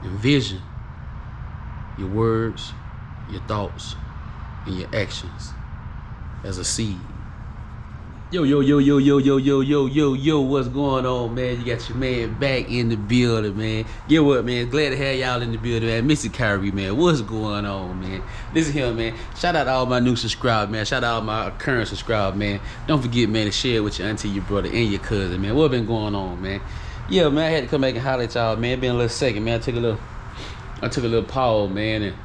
Envision your words, your thoughts, and your actions as a seed. Yo, what's going on, man? You got your man back in the building, man. Get what, man? Glad to have y'all in the building, man. Mr. Kyrie, man. What's going on, man? Listen here, man. Shout out to all my new subscribers, man. Shout out to all my current subscribers, man. Don't forget, man, to share it with your auntie, your brother, and your cousin, man. What been going on, man? Yeah, man, I had to come back and holler at y'all, man. It been a little second, man. I took a little pause, man, and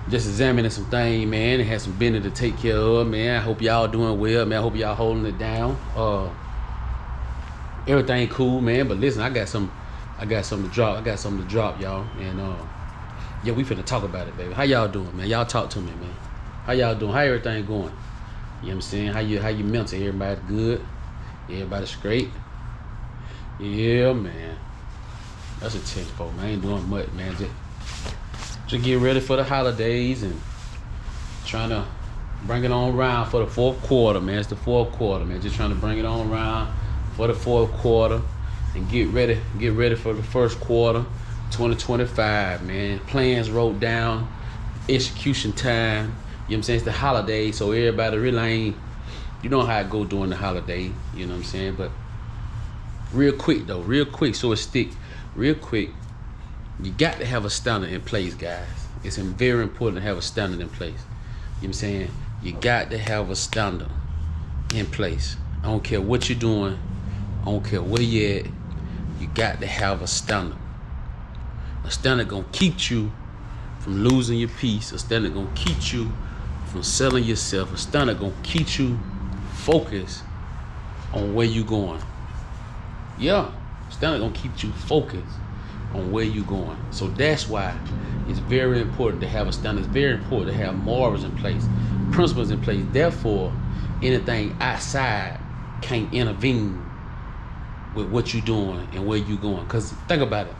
just examining some things, man, and had some business to take care of, man. I hope y'all doing well, man. I hope y'all holding it down. Everything cool, man. But listen, I got something to drop, y'all. And yeah, we finna talk about it, baby. How y'all doing, man? Y'all talk to me, man. How y'all doing? How everything going? You know what I'm saying? How you mental? Everybody good? Everybody straight? Yeah, man. That's intense, folks, man. I ain't doing much, man. Just get ready for the holidays and trying to bring it on around for the fourth quarter, man. It's the fourth quarter, man. Just trying to bring it on around for the fourth quarter and get ready for the first quarter, 2025, man. Plans wrote down, execution time. You know what I'm saying? It's the holidays, so everybody really ain't, you know how it go during the holiday, you know what I'm saying? But real quick, so it stick. Real quick, you got to have a standard in place, guys. It's very important to have a standard in place. You know what I'm saying? You got to have a standard in place. I don't care what you're doing. I don't care where you at. You got to have a standard. A standard gonna keep you from losing your peace. A standard gonna keep you from selling yourself. A standard gonna keep you focused on where you going. Yeah, standard gonna keep you focused on where you going. So that's why it's very important to have a standard. It's very important to have morals in place, principles in place. Therefore, anything outside can't intervene with what you're doing and where you're going. Because think about it.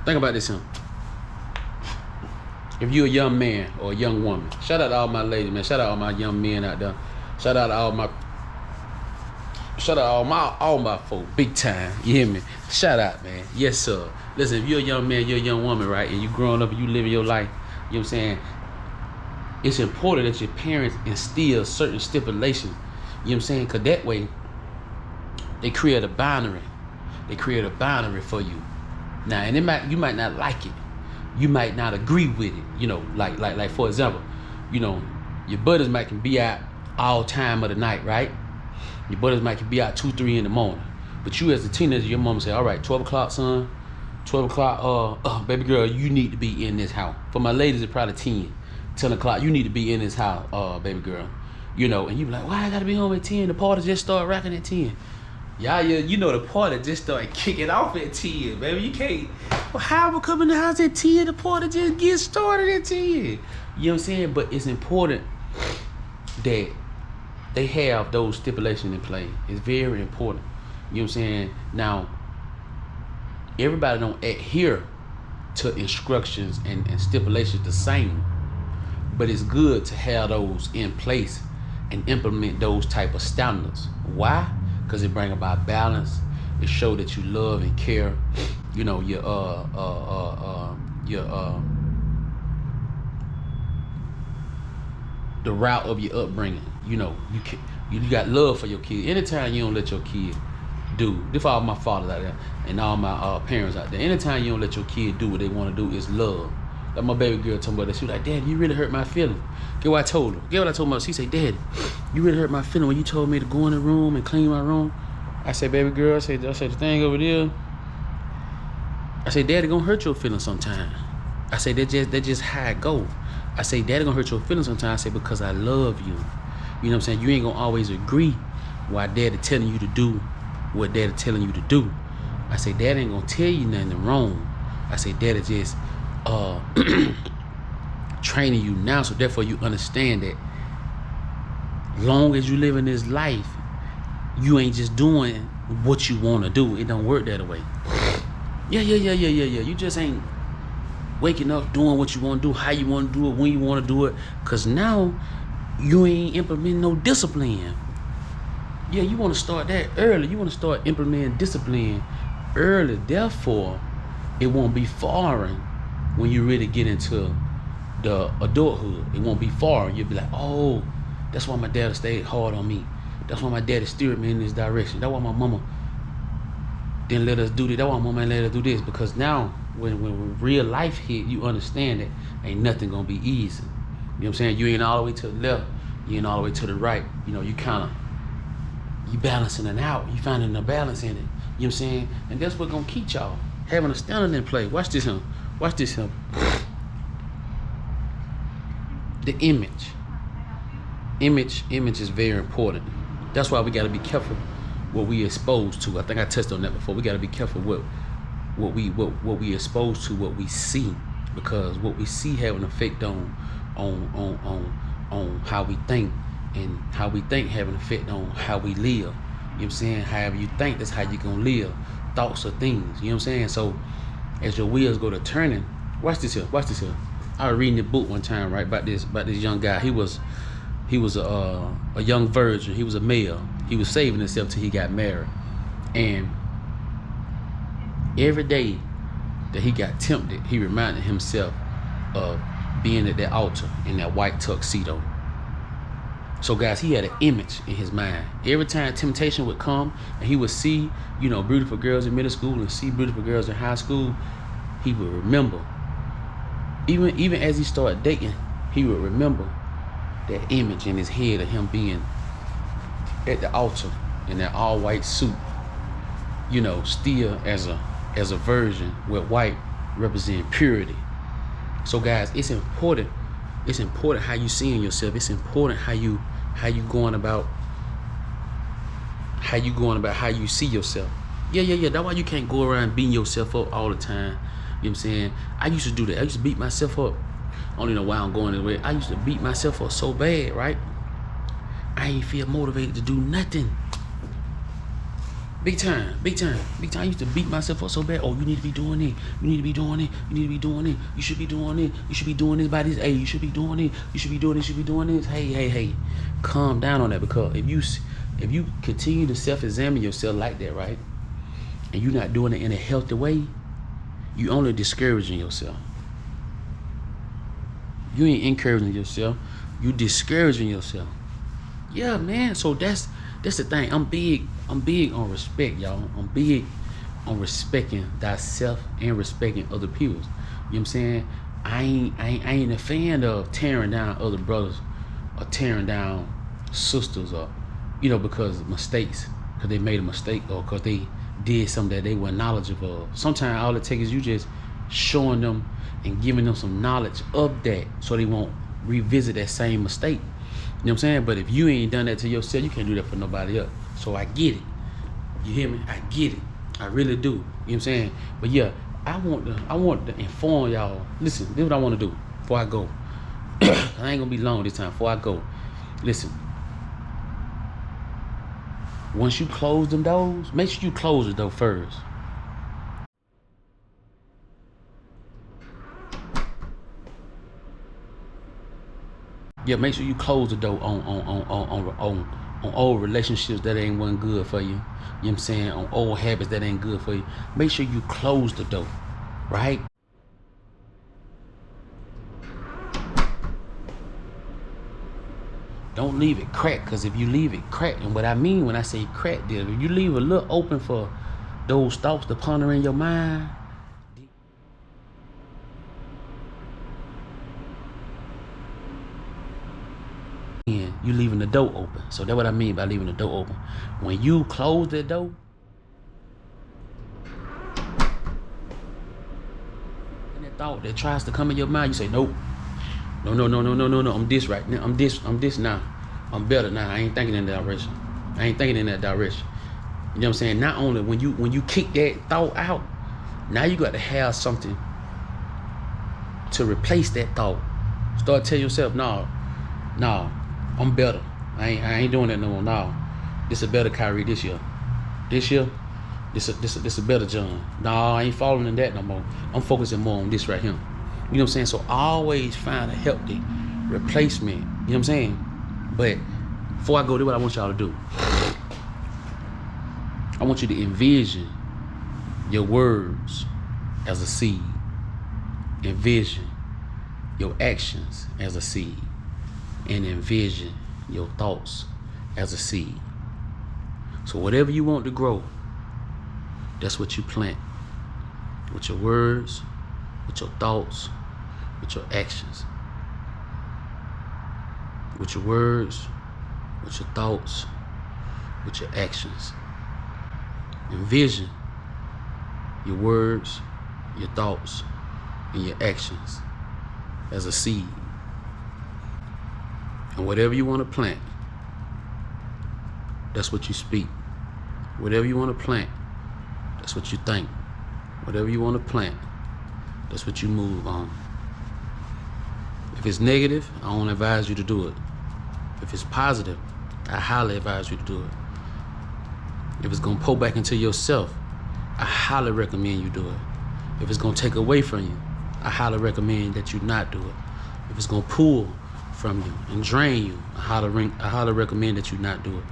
Think about this, huh? If you're a young man or a young woman, shout out to all my ladies, man. Shout out to all my young men out there. Shout out to all my folk, big time. You hear me? Shout out, man. Yes, sir. Listen, if you're a young man, you're a young woman, right? And you growing up and you living your life, you know what I'm saying? It's important that your parents instill certain stipulations, you know what I'm saying? Because that way, they create a boundary. They create a boundary for you. Now, and you might not like it. You might not agree with it. You know, like for example, you know, your buddies might can be out all time of the night, right? Your buddies might be out 2, 3 in the morning. But you as a teenager, your mama say, all right, 12 o'clock, son. 12 o'clock, baby girl, you need to be in this house. For my ladies, it's probably 10 o'clock. You need to be in this house, baby girl. You know, and you be like, why I gotta be home at 10? The party just started rocking at 10. Yeah, you know the party just started kicking off at 10, baby. You can't, well, how am I coming to the house at 10? The party just get started at 10. You know what I'm saying? But it's important that they have those stipulations in play. It's very important. You know what I'm saying? Now, everybody don't adhere to instructions and stipulations the same, but it's good to have those in place and implement those type of standards. Why? Because it bring about balance. It show that you love and care. You know, the route of your upbringing. You know, you got love for your kid. Anytime you don't let your kid do, this for all my fathers out there and all my parents out there, anytime you don't let your kid do what they want to do, is love. Like my baby girl told me about that. She was like, Dad, you really hurt my feelings. Get what I told her. Get what I told her. She said, Dad, you really hurt my feelings when you told me to go in the room and clean my room. I said, baby girl, I said the thing over there, I said, Daddy gonna hurt your feelings sometime. I said, that's just how it go. I say, Daddy gonna hurt your feelings sometimes. I say, because I love you. You know what I'm saying? You ain't gonna always agree why Daddy telling you to do what Daddy telling you to do. I say, Daddy ain't gonna tell you nothing wrong. I say, Daddy just training you now, so therefore you understand that long as you live in this life, you ain't just doing what you want to do. It don't work that way. Yeah. You just ain't waking up doing what you want to do, how you want to do it, when you want to do it, because now you ain't implementing no discipline. Yeah, you want to start that early. You want to start implementing discipline early. Therefore, it won't be foreign when you really get into the adulthood. It won't be foreign. You'll be like, oh, that's why my dad stayed hard on me. That's why my daddy steered me in this direction. That's why my mama didn't let us do this. That's why my mama didn't let us do this. Because now, when real life hit, you understand that ain't nothing gonna be easy. You know what I'm saying? You ain't all the way to the left. You ain't all the way to the right. You know, you balancing it out. You finding the balance in it. You know what I'm saying? And that's what's gonna keep y'all having a standard in play. Watch this him. Watch this him. The image is very important. That's why we got to be careful what we exposed to. I think I touched on that before. We got to be careful what we exposed to, what we see, because what we see have an effect on how we think, and how we think have an effect on how we live. You know what I'm saying? However you think, that's how you gonna live. Thoughts are things. You know what I'm saying? So as your wheels go to turning, watch this here. I was reading a book one time, right, about this young guy. He was a young virgin. He was a male. He was saving himself till he got married. And every day that he got tempted, he reminded himself of being at that altar in that white tuxedo. So guys, he had an image in his mind. Every time temptation would come and he would see, beautiful girls in middle school and see beautiful girls in high school, he would remember. Even as he started dating, he would remember that image in his head of him being at the altar in that all white suit, still as a virgin, with white representing purity. So guys, it's important how you seeing yourself. It's important how you going about how you see yourself. Yeah. That's why you can't go around beating yourself up all the time. You know what I'm saying? I used to do that. I used to beat myself up. I don't even know why I'm going this way. I used to beat myself up so bad, right? I ain't feel motivated to do nothing. Big time. I used to beat myself up so bad. Oh, you need to be doing it. You need to be doing it. You need to be doing it. You should be doing it. You should be doing this by this age. You should be doing it. You should be doing this. You should be doing this. Hey. Calm down on that, because if you continue to self-examine yourself like that, right, and you're not doing it in a healthy way, you only discouraging yourself. You ain't encouraging yourself. You discouraging yourself. Yeah, man. So that's the thing. I'm big on respect, y'all. I'm big on respecting thyself and respecting other people. You know what I'm saying? I ain't a fan of tearing down other brothers or tearing down sisters, or because of mistakes, because they made a mistake, or because they did something that they weren't knowledgeable of. Sometimes all it takes is you just showing them and giving them some knowledge of that, so they won't revisit that same mistake. You know what I'm saying? But if you ain't done that to yourself, you can't do that for nobody else. So I get it. You hear me? I get it. I really do. You know what I'm saying? But yeah, I want to inform y'all. Listen, this is what I want to do before I go. I ain't gonna be long this time. Before I go, listen. Once you close them doors, make sure you close the door first. Yeah, make sure you close the door on old relationships that ain't one good for you. You know what I'm saying? On old habits that ain't good for you. Make sure you close the door, right? Don't leave it cracked, because if you leave it cracked, and what I mean when I say cracked, if you leave a little open for those thoughts to ponder in your mind, you leaving the door open. So that's what I mean by leaving the door open. When you close the door, and that thought that tries to come in your mind, you say, nope. No. I'm this right now. I'm this now. I'm better now. I ain't thinking in that direction. You know what I'm saying? Not only when you kick that thought out, now you got to have something to replace that thought. Start telling yourself, no, I'm better. I ain't doing that no more. No, this a better Kyrie this year. This a better John. No, I ain't following in that no more. I'm focusing more on this right here. You know what I'm saying? So always find a healthy replacement. You know what I'm saying? But before I go, do what I want y'all to do. I want you to envision your words as a seed. Envision your actions as a seed. And envision your thoughts as a seed. So whatever you want to grow, that's what you plant. With your words, with your thoughts, with your actions. With your words, with your thoughts, with your actions. Envision your words, your thoughts, and your actions as a seed. And whatever you want to plant, that's what you speak. Whatever you want to plant, that's what you think. Whatever you want to plant, that's what you move on. If it's negative, I don't advise you to do it. If it's positive, I highly advise you to do it. If it's gonna pull back into yourself, I highly recommend you do it. If it's gonna take away from you, I highly recommend that you not do it. If it's gonna pull from you and drain you, I highly recommend that you not do it.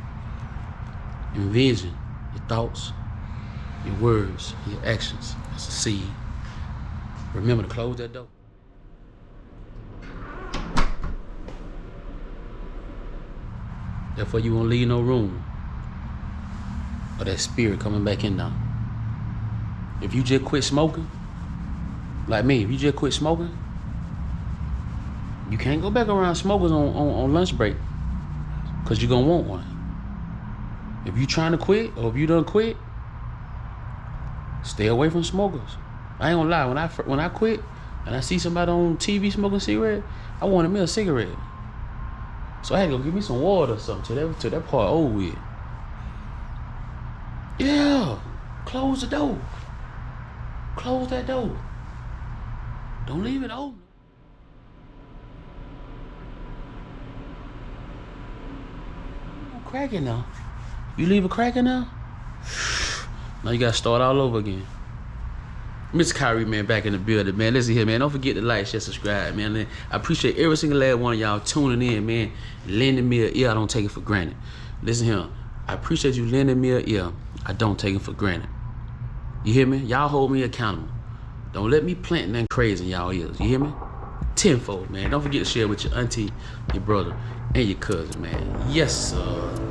Envision your thoughts, your words, your actions as a seed. Remember to close that door. Therefore, you won't leave no room for that spirit coming back in now. If you just quit smoking, like me, if you just quit smoking, you can't go back around smokers on lunch break, because you're going to want one. If you trying to quit, or if you done quit, stay away from smokers. I ain't gonna lie, when I quit and I see somebody on TV smoking a cigarette, I wanted me a cigarette. So I had to go get me some water or something till that part over with. Yeah, close the door. Close that door. Don't leave it open. Cracking now. You leave it cracking now? Now you gotta start all over again. Mr. Kyrie, man, back in the building, man. Listen here, man. Don't forget to like, share, subscribe, man. I appreciate every single last one of y'all tuning in, man. Lending me an ear. I don't take it for granted. Listen here. I appreciate you lending me an ear. I don't take it for granted. You hear me? Y'all hold me accountable. Don't let me plant nothing crazy in y'all ears. You hear me? Tenfold, man. Don't forget to share with your auntie, your brother, and your cousin, man. Yes, sir.